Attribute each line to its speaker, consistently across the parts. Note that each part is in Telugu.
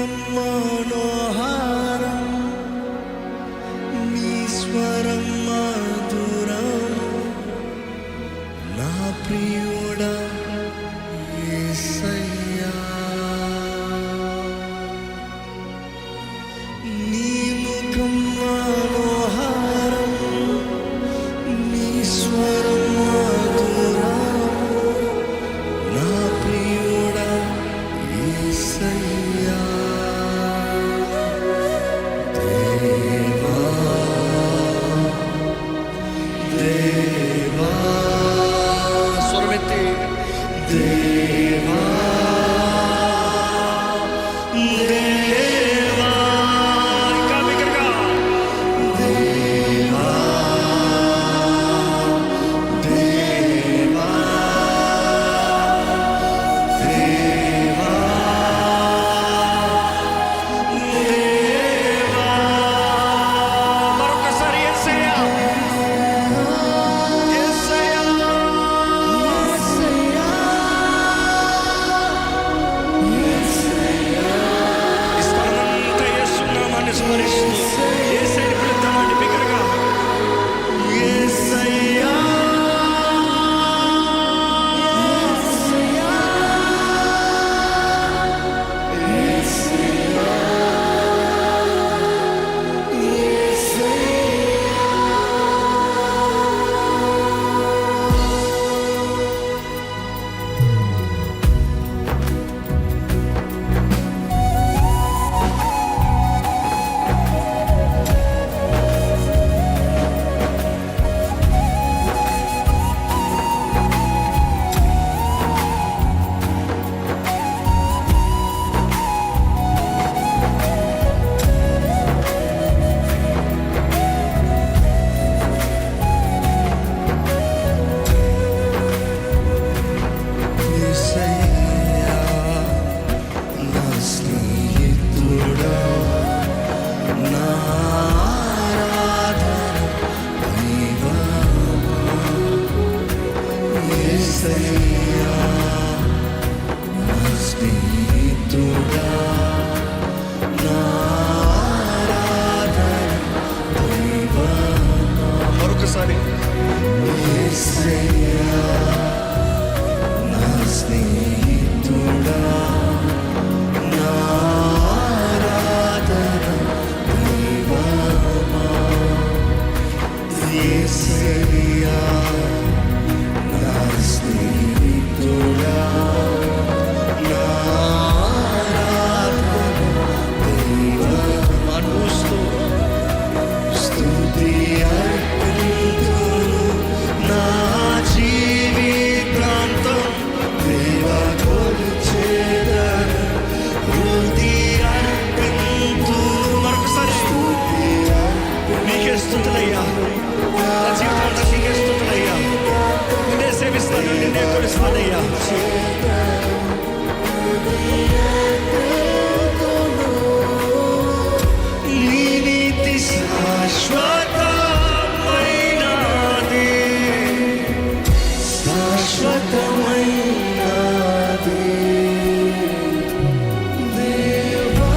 Speaker 1: ముఖం మనోహారం, నీ స్వరం మధురం, నా ప్రియుడా యేసయ్యా. నీ ముఖం మనోహారం, నీ స్వరం మధురం, నా ప్రియుడా యేసయ్యా. దేవా దేవా స్వరమెత్తి దేవా దేవా ఇంకా బిగ్గరగా దేవా దేవా దేవా దేవా. మరొకసారి యేసయ్యా యేసయ్యా ఈ స్థలమంతా యేసు నామాన్ని స్మరిస్తూ యేసయ్యని పిలుద్దామండి బిగ్గరగా. యేసయ్యా యేసయ్యా నా స్నేహితుడా, నా ఆరాధన దైవమా. యేసయ్యా నా స్నేహితుడా, నా ఆరాధన దైవమా. మరొకసారి యేసయ్యా నా స్నేహితుడా, నా ఆరాధన దైవమా. యేసయ్యా నా స్నేహితుడా, నా ఆరాధన దైవమా. అనుస్తూ స్తుతి అర్పింతును నా జీవితాంతం, దేవా కొలిచెదను హృది అర్పింతును. మరొకసారి నీకే స్తుతులయ్యా, నా జీవితాంతం నీకే స్తుతులయ్యా. నిన్నే సేవిస్తాను, నిన్నే కొలుస్తానయ్యా. నీ నీతి శాశ్వతమైనది, శాశ్వతమైనది. దేవా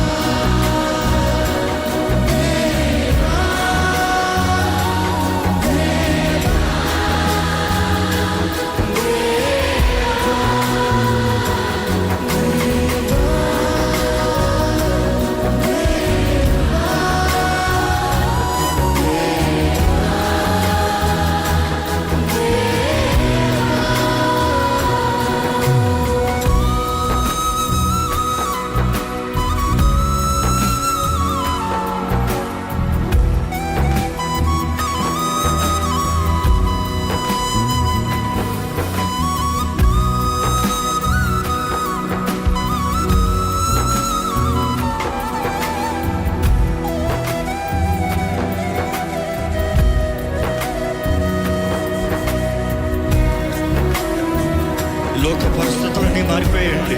Speaker 1: లోక పరిస్థితులన్నీ మారిపోయాయండి.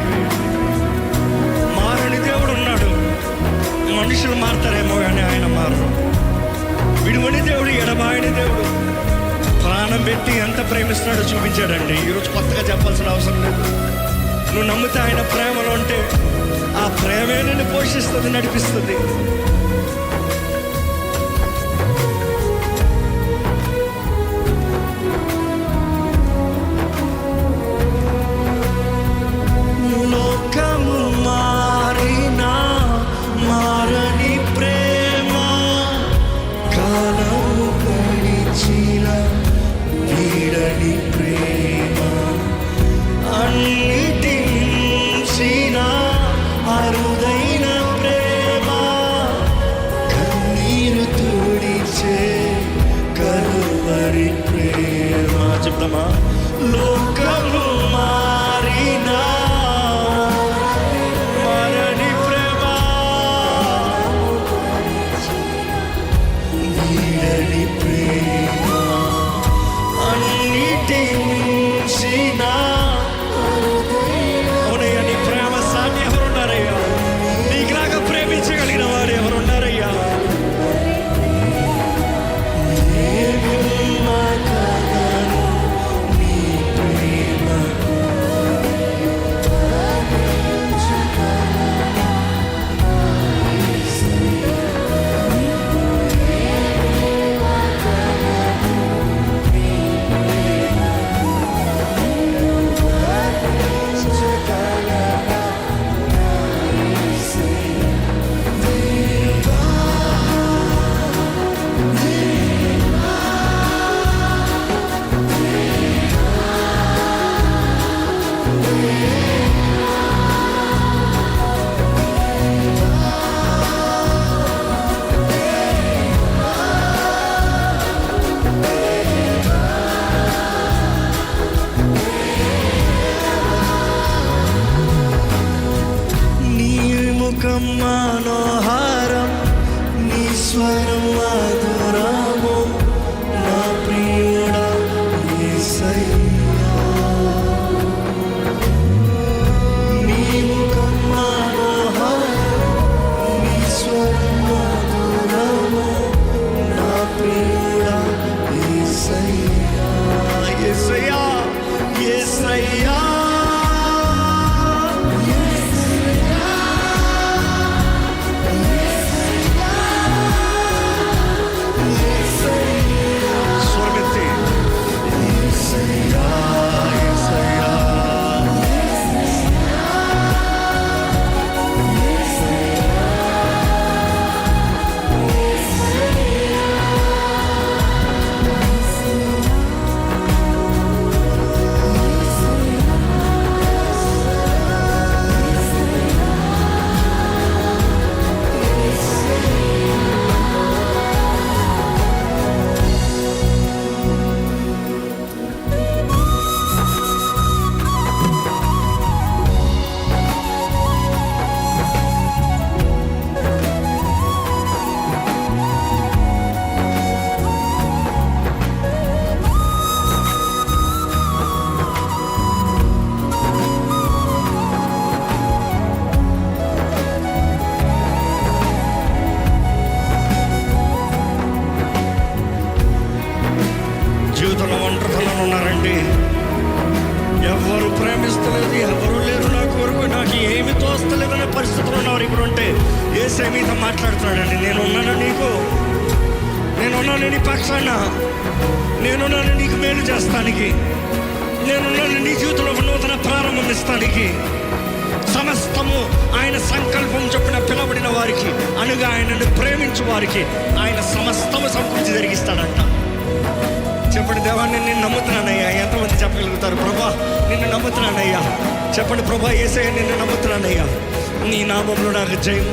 Speaker 1: మారని దేవుడు ఉన్నాడు. మనుషులు మారతారేమో కానీ ఆయన మారరు. విడువని దేవుడు, ఎడబాయని దేవుడు. ప్రాణం పెట్టి ఎంత ప్రేమిస్తున్నాడో చూపించాడండి. ఈరోజు కొత్తగా చెప్పాల్సిన అవసరం లేదు. నువ్వు నమ్మితే ఆయన ప్రేమలో ఉంటే ఆ ప్రేమే నిన్ను పోషిస్తుంది, నడిపిస్తుంది. లోకము మారినా మారని ప్రేమ, కాలము గడిచిన వీడని ప్రేమ, అన్నిటి మించిన అరుదైన ప్రేమ, కన్నీరు తుడిచే కలువరి ప్రేమ. చెప్తామా? లోకము మారినా మారని ప్రేమ, వీడని ప్రేమ, అన్నిటి మించిన. అవునయ్యా, నీ ప్రేమ సాటి ఎవరున్నారయ్యా? నీకులాగా ప్రేమించగలిగిన వారు ఎవరున్నారయ్యా? మనోహారం, నీ స్వరం మధురము, నా ప్రియుడా యేసయ్యా. నీ ముఖం మనోహారం, నీ స్వరం మధురము, నా ప్రియుడా యేసయ్యా. యేసయ్యా, యేసయ్యా, జీవితంలో ఒంటరితనంలో ఉన్నారండి. ఎవరు ప్రేమిస్తలేదు, ఎవరు లేరు నా కొరకు, నాకు ఏమి తోస్తలేదనే పరిస్థితులు ఉన్నవారు ఇక్కడ ఉంటే యేసే మీతో మాట్లాడుతున్నాడండి. నేనున్నాను నీకు, నేనున్నాను నీ పక్షాన, నేనున్నాను నీకు మేలు చేస్తానికి, నేనున్నాను నీ జీవితంలో ఒక నూతన ప్రారంభం ఇస్తానికి. సమస్తము ఆయన సంకల్పం చొప్పున పిలబడిన వారికి, అనగా ఆయనను ప్రేమించు వారికి ఆయన సమస్తము సమకూర్చి జరిగిస్తాడంట. చెప్పండి, దేవాన్ని నిన్ను నమ్ముతున్నానయ్యా. ఎంతమంది చెప్పగలుగుతారు? ప్రభా నిన్ను నమ్ముతున్నానయ్యా. చెప్పండి, ప్రభా యేసయ్య నిన్ను నమ్ముతున్నానయ్యా. నీ నామంలో నాకు జయం,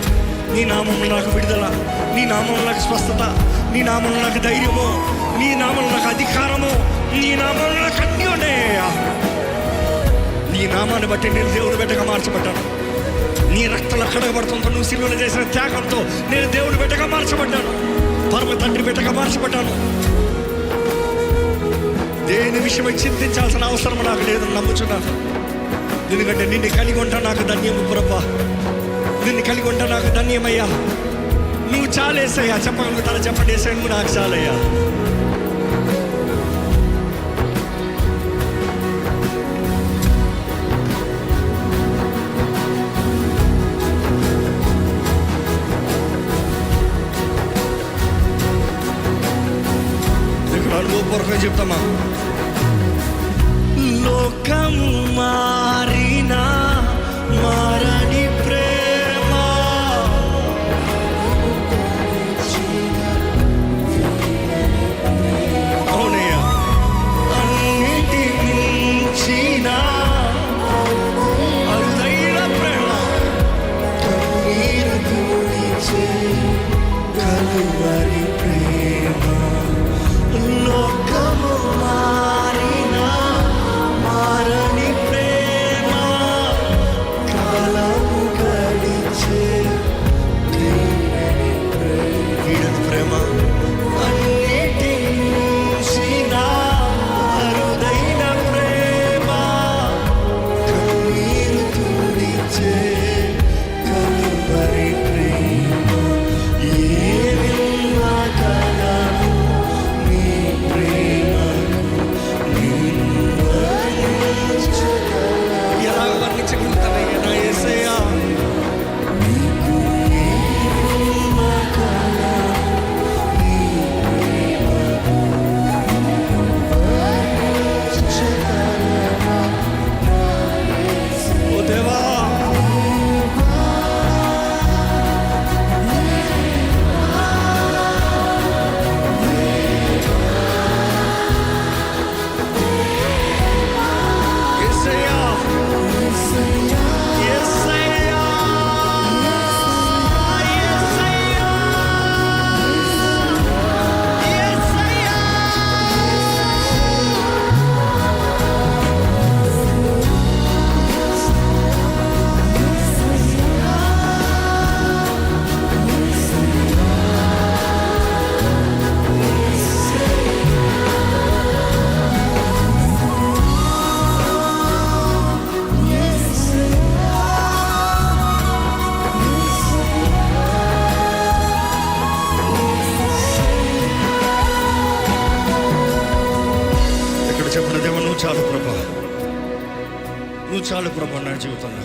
Speaker 1: నీ నామంలో నాకు విడుదల, నీ నామంలో నాకు స్వస్థత, నీ నామంలో నాకు ధైర్యము, నీ నామంలో నాకు అధికారము, నీ నామంలో నాకు అన్నీ ఉన్నాయ్యా. నీ నామాన్ని బట్టి నేను దేవుని బిడ్డగా మార్చబడ్డాను. నీ రక్తంలో కడగబడుతుందో నువ్వు సిలువలో చేసిన త్యాగంతో నేను దేవుని బిడ్డగా మార్చబడ్డాను, పరమ తండ్రి బిడ్డగా మార్చబడ్డాను. దేని విషయమై చింతించాల్సిన అవసరం నాకు లేదని నమ్ముచున్నాను. ఎందుకంటే నిన్ను కలిగి ఉంటా నాకు ధన్యము ప్రభా, నిన్ను కలిగి ఉంటా నాకు ధన్యమయ్యా. నువ్వు చాలేసయ్యా. చెప్పగలుగుతాను? చెప్పండి, యేసయ్య నువ్వు నాకు చాలయ్యా. అందరం చెప్తామా? లోకము మారినా మారని ప్రేమ, అవునయ్యా, అన్నిటి మించిన అరుదైన ప్రేమ, కన్నీరు తుడిచే కలువరి ప్రేమ. లోకము మారినా మారని ప్రేమ, కాలము గడిచే వీడని ప్రేమ, అన్నిటి మించిన అరుదైన ప్రేమ, కన్నీరు తుడిచే కలువరి ప్రేమ. ఏమివ్వగలను నీ ప్రేమను, ఎలా వర్ణించగలుగుతానయ్యా నా యేసయ్యా? నీకు ఏమివ్వగలను నీ ప్రేమను, వర్ణించగలనా నా యేసయ్యా? ఓ దేవా, యేసయ్యా, యేసయ్యా, యేసయ్యా, యేసయ్యా. ఇక్కడ చెప్పిన దేవా, నువ్వు చాలు ప్రభా, నువ్వు చాలు ప్రభా నా జీవితంలో.